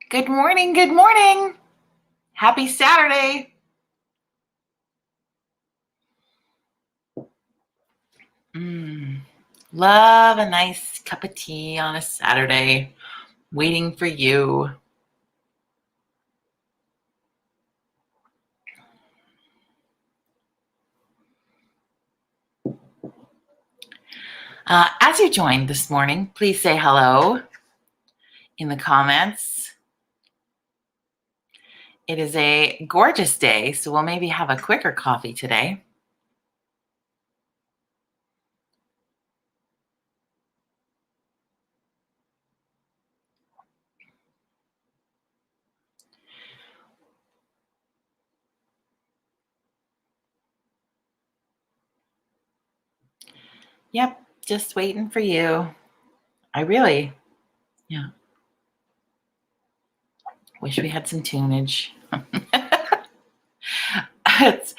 Good morning. Good morning. Happy Saturday. Mm, love a nice cup of tea on a Saturday, waiting for you. As you joined this morning, please say hello in the comments. It is a gorgeous day, so we'll maybe have a quicker coffee today. Yep, just waiting for you. I really, yeah, wish we had some tunage. It's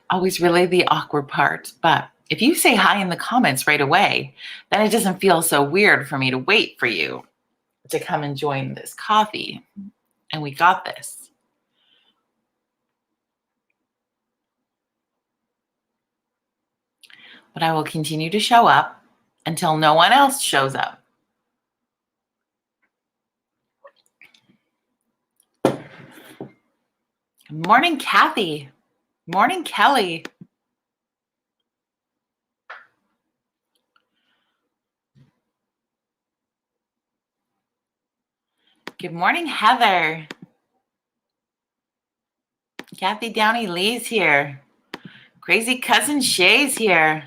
always really the awkward part, but if you say hi in the comments right away, then it doesn't feel so weird for me to wait for you to come and join this coffee. And we got this. But I will continue to show up until no one else shows up. Good morning, Kathy. Morning, Kelly. Good morning, Heather. Kathy Downey Lee's here. Crazy cousin Shay's here.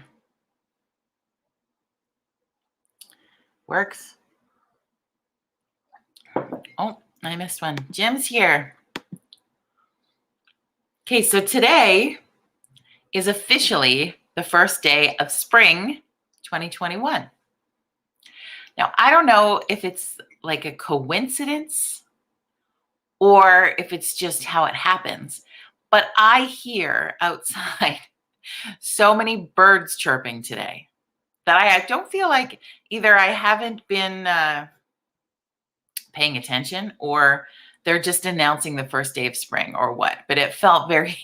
Works. Oh, I missed one. Jim's here. Okay, so today is officially the first day of spring 2021. Now, I don't know if it's like a coincidence or if it's just how it happens, but I hear outside so many birds chirping today that I don't feel like either I haven't been paying attention or they're just announcing the first day of spring or what. But it felt very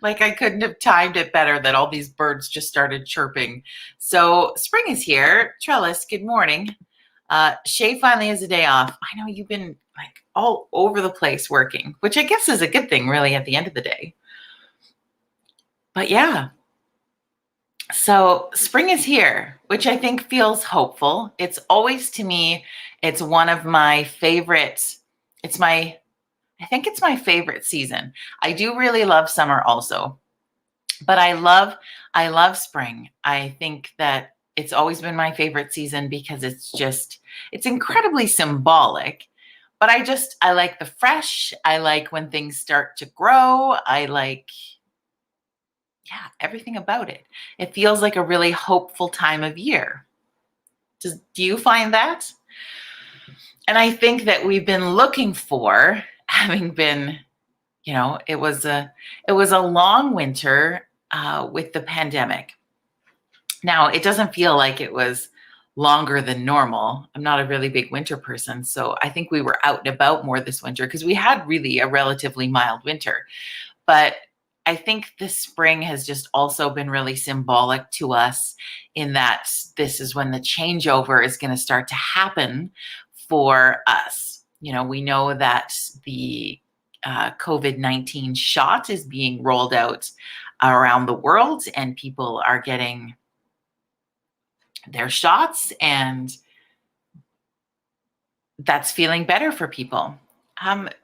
like I couldn't have timed it better that all these birds just started chirping. So spring is here. Trellis, good morning. Shay finally has a day off. I know you've been like all over the place working, which I guess is a good thing really at the end of the day. But yeah, so spring is here, which I think feels hopeful. It's always, to me, it's one of my favorites. I think it's my favorite season. I do really love summer also, but I love spring. I think that it's always been my favorite season because it's incredibly symbolic. But I like the fresh. I like when things start to grow. I like, yeah, everything about it. It feels like a really hopeful time of year. Do you find that? And I think that we've been looking for, having been, it was a long winter with the pandemic. Now, it doesn't feel like it was longer than normal. I'm not a really big winter person, so I think we were out and about more this winter because we had really a relatively mild winter. But I think this spring has just also been really symbolic to us in that this is when the changeover is going to start to happen for us. We know that the COVID-19 shot is being rolled out around the world and people are getting their shots, and that's feeling better for people.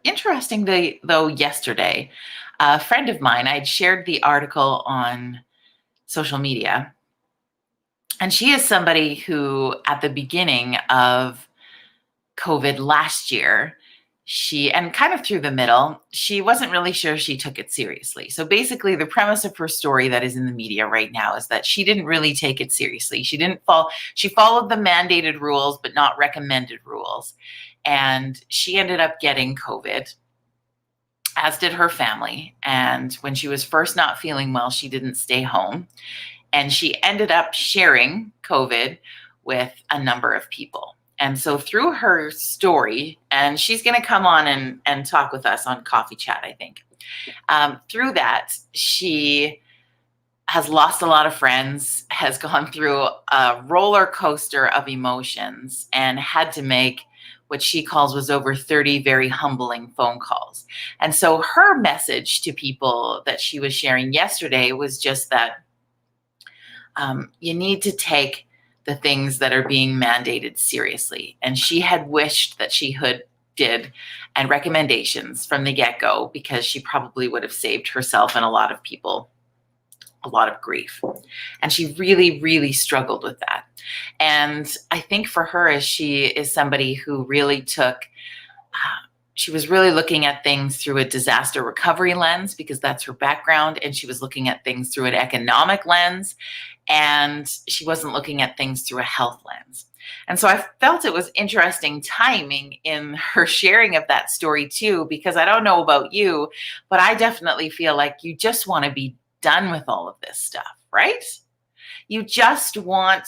Interestingly, though, yesterday, a friend of mine, I'd shared the article on social media, and she is somebody who, at the beginning of COVID last year, and kind of through the middle, she wasn't really sure she took it seriously. So basically, the premise of her story that is in the media right now is that she didn't really take it seriously. She followed the mandated rules, but not recommended rules. And she ended up getting COVID, as did her family. And when she was first not feeling well, she didn't stay home. And she ended up sharing COVID with a number of people. And so through her story, and she's going to come on and talk with us on Coffee Chat, I think. Through that, she has lost a lot of friends, has gone through a roller coaster of emotions, and had to make what she calls was over 30 very humbling phone calls. And so her message to people that she was sharing yesterday was just that you need to take the things that are being mandated seriously. And she had wished that she did and recommendations from the get-go, because she probably would have saved herself and a lot of people a lot of grief. And she really, really struggled with that. And I think for her, as she is somebody who really she was really looking at things through a disaster recovery lens, because that's her background. And she was looking at things through an economic lens. And she wasn't looking at things through a health lens. And so I felt it was interesting timing in her sharing of that story too, because I don't know about you, but I definitely feel like you just want to be done with all of this stuff, right? You just want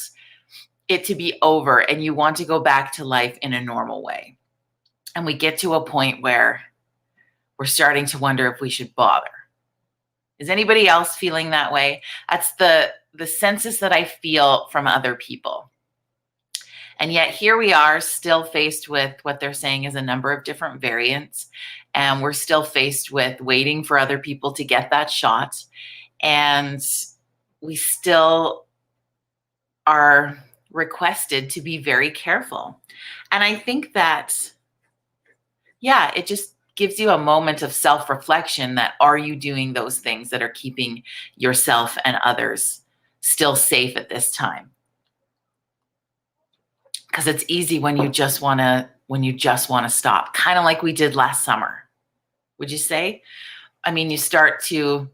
it to be over and you want to go back to life in a normal way. And we get to a point where we're starting to wonder if we should bother. Is anybody else feeling that way? That's the census that I feel from other people. And yet here we are, still faced with what they're saying is a number of different variants. And we're still faced with waiting for other people to get that shot. And we still are requested to be very careful. And I think that, yeah, it just gives you a moment of self-reflection that, are you doing those things that are keeping yourself and others still safe at this time? Because it's easy when you just want to stop, kind of like we did last summer. Would you say? I mean, you start to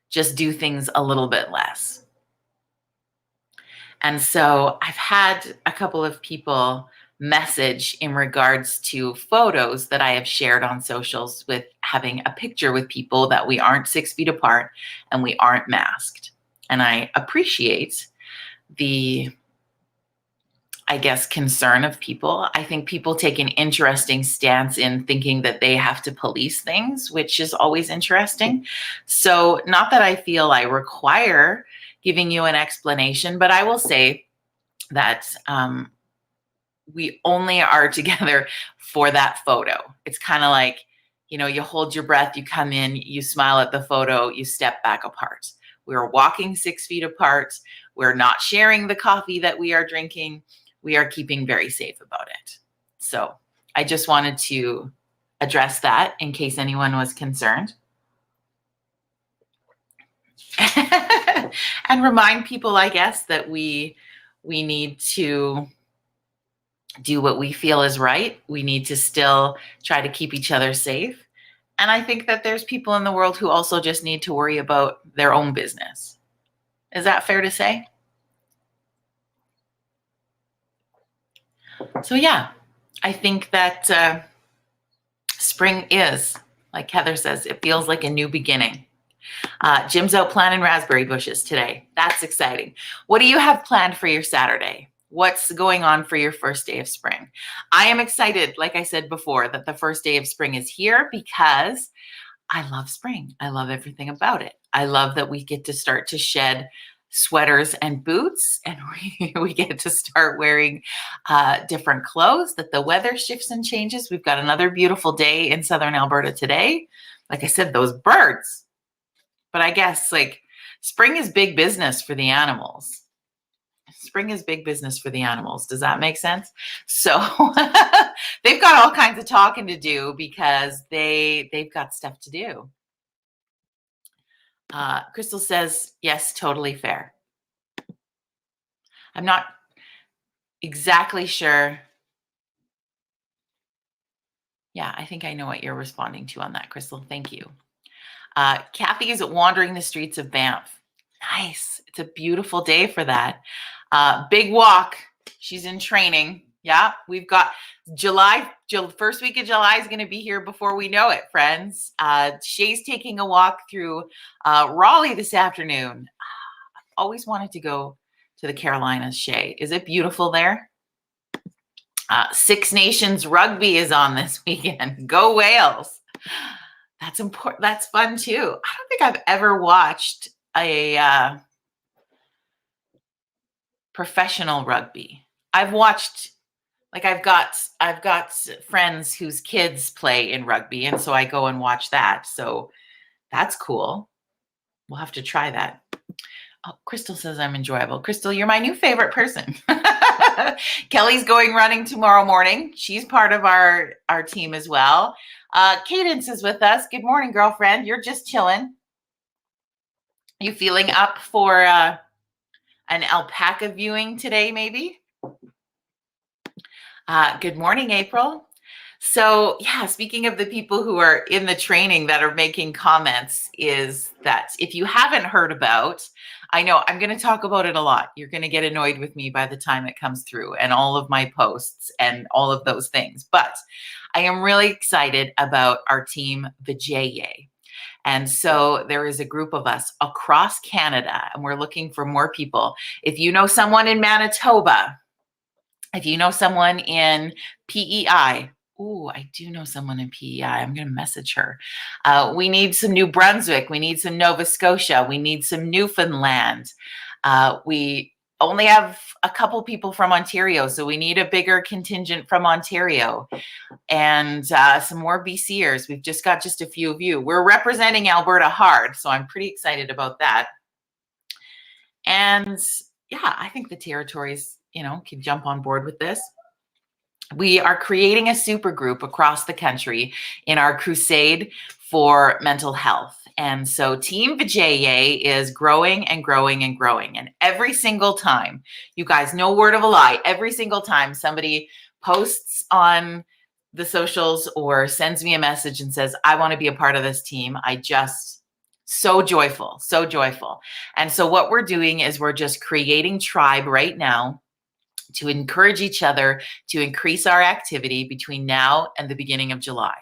just do things a little bit less. And so I've had a couple of people message in regards to photos that I have shared on socials with having a picture with people that we aren't 6 feet apart and we aren't masked. And I appreciate the, I guess, concern of people. I think people take an interesting stance in thinking that they have to police things, which is always interesting. So not that I feel I require giving you an explanation, but I will say that we only are together for that photo. It's kind of like, you hold your breath, you come in, you smile at the photo, you step back apart. We're walking 6 feet apart. We're not sharing the coffee that we are drinking. We are keeping very safe about it. So I just wanted to address that in case anyone was concerned. And remind people, I guess, that we need to do what we feel is right. We need to still try to keep each other safe. And I think that there's people in the world who also just need to worry about their own business. Is that fair to say? So yeah, I think that spring is, like Heather says, it feels like a new beginning. Jim's out planting raspberry bushes today. That's exciting. What do you have planned for your Saturday? What's going on for your first day of spring? I am excited, like I said before, that the first day of spring is here, because I love spring. I love everything about it. I love that we get to start to shed sweaters and boots, and we get to start wearing different clothes, that the weather shifts and changes. We've got another beautiful day in Southern Alberta today. Like I said, those birds. But I guess like spring is big business for the animals. Spring is big business for the animals. Does that make sense? So they've got all kinds of talking to do, because they've got stuff to do. Crystal says, yes, totally fair. I'm not exactly sure. Yeah, I think I know what you're responding to on that, Crystal. Thank you. Kathy is wandering the streets of Banff. Nice. It's a beautiful day for that. Big walk. She's in training. Yeah, we've got first week of July is going to be here before we know it, friends. Shay's taking a walk through Raleigh this afternoon. I've always wanted to go to the Carolinas, Shay. Is it beautiful there? Six Nations Rugby is on this weekend. Go Wales. That's important. That's fun too. I don't think I've ever watched a professional rugby. I've watched, like, I've got friends whose kids play in rugby, and so I go and watch that. So that's cool. We'll have to try that. Oh, Crystal says I'm enjoyable. Crystal, you're my new favorite person. Kelly's going running tomorrow morning. She's part of our team as well. Cadence is with us. Good morning, girlfriend. You're just chilling. You feeling up for an alpaca viewing today, maybe? Good morning, April. So yeah, speaking of the people who are in the training that are making comments, is that if you haven't heard about, I know I'm going to talk about it a lot. You're going to get annoyed with me by the time it comes through and all of my posts and all of those things. But I am really excited about our team, Vijay. And so there is a group of us across Canada, and we're looking for more people. If you know someone in Manitoba, if you know someone in PEI, oh, I do know someone in PEI. I'm going to message her. We need some New Brunswick. We need some Nova Scotia. We need some Newfoundland. We only have a couple people from Ontario, so we need a bigger contingent from Ontario and some more BCers. We've just got just a few of you. We're representing Alberta hard, so I'm pretty excited about that. And yeah, I think the territories, can jump on board with this. We are creating a super group across the country in our crusade for mental health. And so Team Vijay is growing and growing and growing. And every single time, you guys, no word of a lie, every single time somebody posts on the socials or sends me a message and says, I want to be a part of this team, I just, so joyful, so joyful. And so what we're doing is we're just creating tribe right now to encourage each other to increase our activity between now and the beginning of July.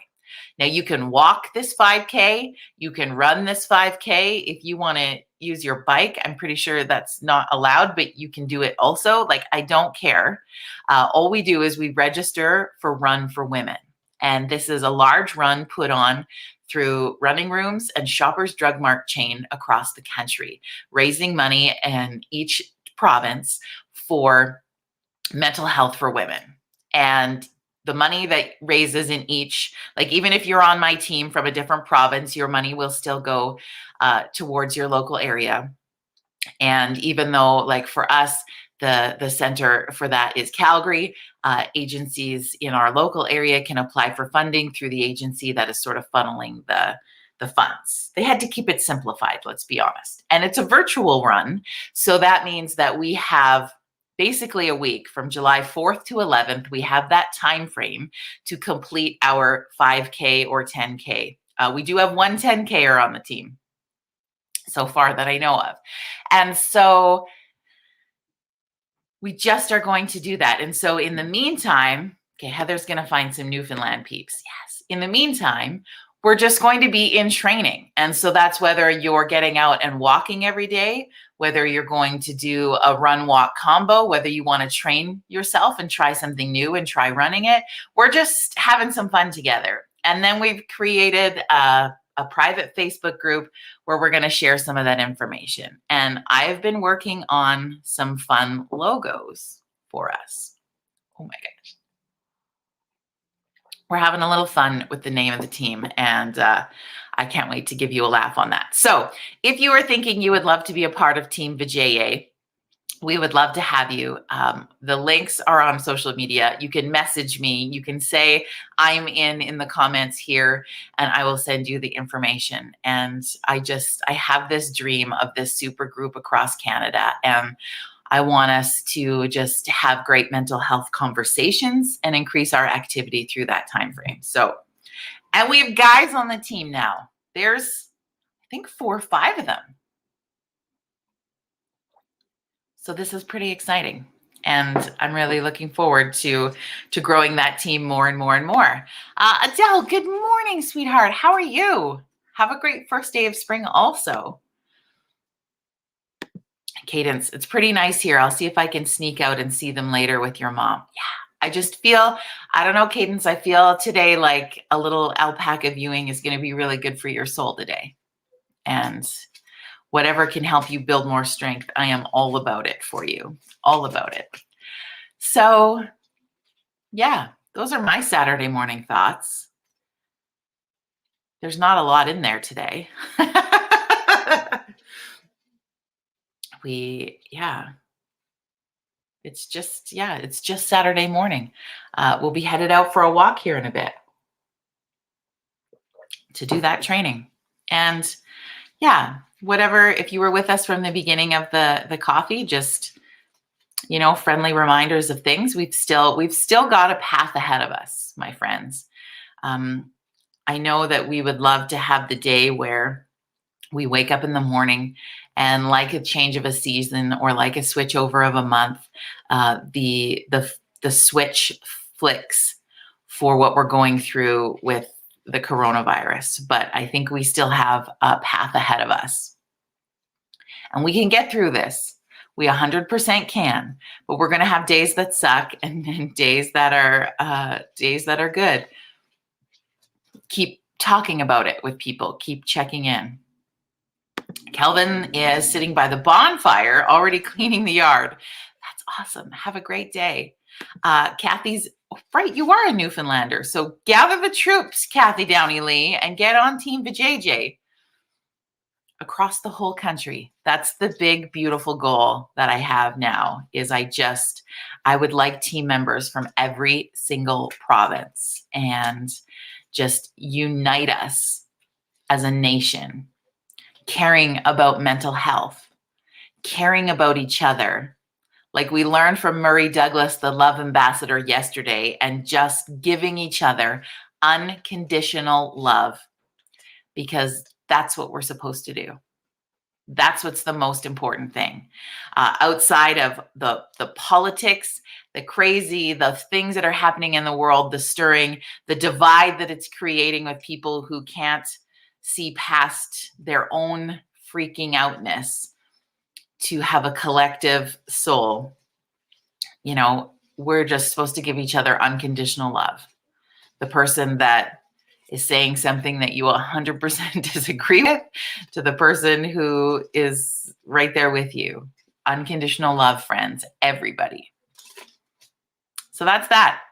Now, you can walk this 5K, you can run this 5K. If you want to use your bike, I'm pretty sure that's not allowed, but you can do it also. Like, I don't care. All we do is we register for Run for Women. And this is a large run put on through Running Rooms and Shoppers Drug Mart chain across the country, raising money in each province for mental health for women. And the money that raises in each, like, even if you're on my team from a different province, your money will still go towards your local area. And even though, like, for us, the center for that is Calgary, agencies in our local area can apply for funding through the agency that is sort of funneling the funds. They had to keep it simplified, let's be honest. And it's a virtual run. So that means that we have basically a week from July 4th to 11th. We have that time frame to complete our 5K or 10K. We do have one 10Ker on the team so far that I know of. And so we just are going to do that. And so in the meantime, okay, Heather's going to find some Newfoundland peeps. Yes. In the meantime, we're just going to be in training. And so that's whether you're getting out and walking every day, whether you're going to do a run walk combo, whether you want to train yourself and try something new and try running it. We're just having some fun together. And then we've created a private Facebook group where we're going to share some of that information. And I have been working on some fun logos for us. Oh my gosh. We're having a little fun with the name of the team, and I can't wait to give you a laugh on that. So if you are thinking you would love to be a part of Team Vijay, we would love to have you. The links are on social media. You can message me. You can say I'm in the comments here, and I will send you the information. And I have this dream of this super group across Canada, and I want us to just have great mental health conversations and increase our activity through that time frame. So, and we have guys on the team now. There's, I think, 4 or 5 of them. So this is pretty exciting. And I'm really looking forward to growing that team more and more and more. Adele, good morning, sweetheart. How are you? Have a great first day of spring also. Cadence, it's pretty nice here. I'll see if I can sneak out and see them later with your mom. Yeah, I just feel, I don't know, Cadence, I feel today like a little alpaca viewing is going to be really good for your soul today. And whatever can help you build more strength, I am all about it for you. All about it. So, yeah, those are my Saturday morning thoughts. There's not a lot in there today. It's just Saturday morning. We'll be headed out for a walk here in a bit to do that training. And yeah, whatever, if you were with us from the beginning of the coffee, just, friendly reminders of things. We've still got a path ahead of us, my friends. I know that we would love to have the day where we wake up in the morning and, like a change of a season or like a switch over of a month, the switch flicks for what we're going through with the coronavirus. But I think we still have a path ahead of us. And we can get through this. We 100% can, but we're going to have days that suck and days that are good. Keep talking about it with people. Keep checking in. Kelvin is sitting by the bonfire, already cleaning the yard. That's awesome. Have a great day. Kathy's right. You are a Newfoundlander. So gather the troops, Kathy Downey Lee, and get on Team Vijay across the whole country. That's the big, beautiful goal that I have now is I would like team members from every single province and just unite us as a nation, caring about mental health, caring about each other. Like we learned from Murray Douglas, the love ambassador, yesterday, and just giving each other unconditional love, because that's what we're supposed to do. That's what's the most important thing. Outside of the politics, the crazy, the things that are happening in the world, the stirring, the divide that it's creating with people who can't see past their own freaking outness to have a collective soul. We're just supposed to give each other unconditional love. The person that is saying something that you 100% disagree with, to the person who is right there with you. Unconditional love, friends, everybody. So that's that.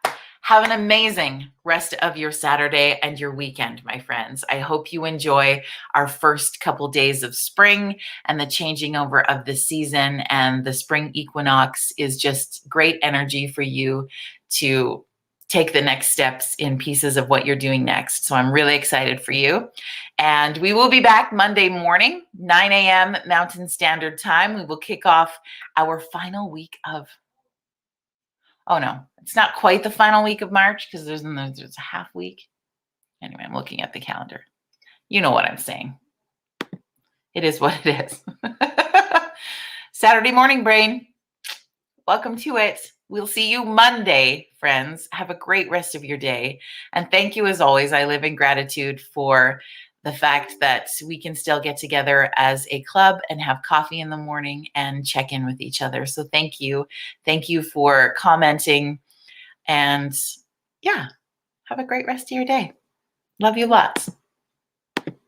Have an amazing rest of your Saturday and your weekend, my friends. I hope you enjoy our first couple days of spring and the changing over of the season. And the spring equinox is just great energy for you to take the next steps in pieces of what you're doing next. So I'm really excited for you. And we will be back Monday morning, 9 a.m. Mountain Standard Time. We will kick off our final week of, oh no, it's not quite the final week of March because there's a half week. Anyway, I'm looking at the calendar. You know what I'm saying. It is what it is. Saturday morning brain. Welcome to it. We'll see you Monday, friends. Have a great rest of your day. And thank you as always. I live in gratitude for the fact that we can still get together as a club and have coffee in the morning and check in with each other. So thank you. Thank you for commenting. And yeah, have a great rest of your day. Love you lots.